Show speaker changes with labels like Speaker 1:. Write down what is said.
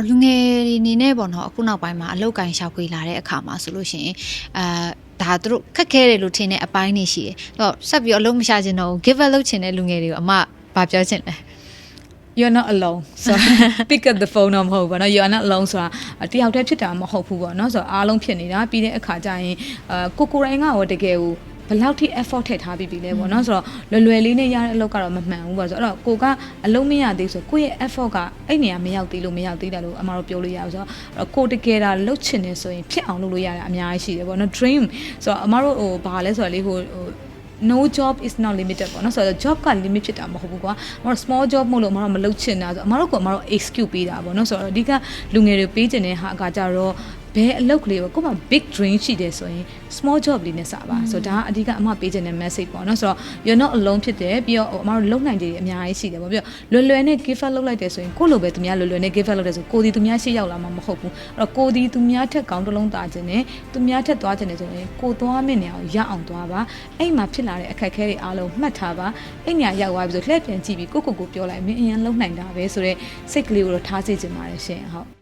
Speaker 1: လူငယ်တွေနေနဲ့ပေါ့နော်အခုနောက်ပိုင်းမှာအလောက်ကန်ရှောက်ခွေလာတဲ့အခါမှာဆိုလို့ရှိရင်ဒါသူတို့ခက်ခဲတယ်လို့ထင်တဲ့အပိုင်းနေရှိတယ်။တော့ဆက်ပြီးအလုံးမရှာချင်တော့ give up လုပ်ချင်တဲ့လူငယ်တွေကိုအမဗာပြောချင်တယ်
Speaker 2: you're not alone ဆို pick up the phone တော့မဟုတ်ဘူးเนาะ you're not alone ဆိုတာတယောက်တည်းဖြစ်တာမဟုတ်ဘူးပေါ့เนาะဆိုတော့အားလုံးဖြစ်နေတာပြီးတဲ့အခါကျရင်ကိုရိုင်းကရောတကယ်ကိုဘယ်လောက်ထိ effort ထည့်ထားပြီးပြီလဲပေါ့เนาะဆိုတော့လွယ်လေးနဲ့ရတဲ့အလုပ်ကတော့မမှန်ဘူးပေါ့ဆိုတော့ကိုကအလုံးမရသေးဆိုကိုယ့်ရဲ့ effort ကအဲ့နေရာမရောက်သေးလို့မရောက်သေးတယ်လို့အမတို့ပြောလို့ရအောင်ဆိုတော့ကိုတကယ်ဒါလှုပ်ချင်နေဆိုရင်ဖြစ်အောင်လုပ်လို့ရတာအများကြီးရှိတယ်ပေါ့เนาะ dream ဆိုတော့အမတို့ဘာလဲဆိုတော့လေno job is not limited ပေါ့နော်ဆိုတော့ job က limit ဖြစ်တာမဟုတ်ဘူးကွာအမတို့ small job မို့လို့အမတို့မလုပ်ချင်တာဆိုအမတို့ excuse ပေးတာပေါ့နော်ဆိုတော့အဓိကလူငယ်တွေပေးချင်တဲ့ဟာကကြတော့ဘယ်အလုပ်ကလေးကိုမှ big dream ရှိတယ်ဆိုရင် small job လေးနဲ့စပါဆိုတော့ဒါကအဓိကအမပေးချင်တဲ့ message ပေါ့နော်ဆိုတော့ you're not alone ဖြစ်တယ်ပြီးတော့အမတို့လုံနိုင်တယ်အများကြီးရှိတယ်ပေါ့ပြီးတော့လွယ်နဲ့ give up လုပ်လိုက်တယ်ဆိုရင်ကိုယ့်လိုပဲသူများလွယ်နဲ့ give up လုပ်တယ်ဆိုကိုဒီသူများရှေ့ရောက်လာမှာမဟုတ်ဘူးအဲ့တော့ကိုဒီသူများထက်ကောင်းတစ်လုံးသားခြင်းနဲ့သူများထက်သွားခြင်းနဲ့ဆိုရင်ကိုသွားမယ့်နေရာကိုရအောင်သွားပါအဲ့မှာဖြစ်လာတဲ့အခက်အခဲတွေအားလုံးမှတ်ထားပါအဲ့ညရောက်သွားပြီဆိုလှည့်ပြန်ကြည့်ပြီးကိုပြောလိုက်မင်းအရင်လုံနိုင်တာပဲဆိုတော့စိတ်ကလေးကိုတော့ထားစေချင်ပါတယ်ရှင်ဟုတ်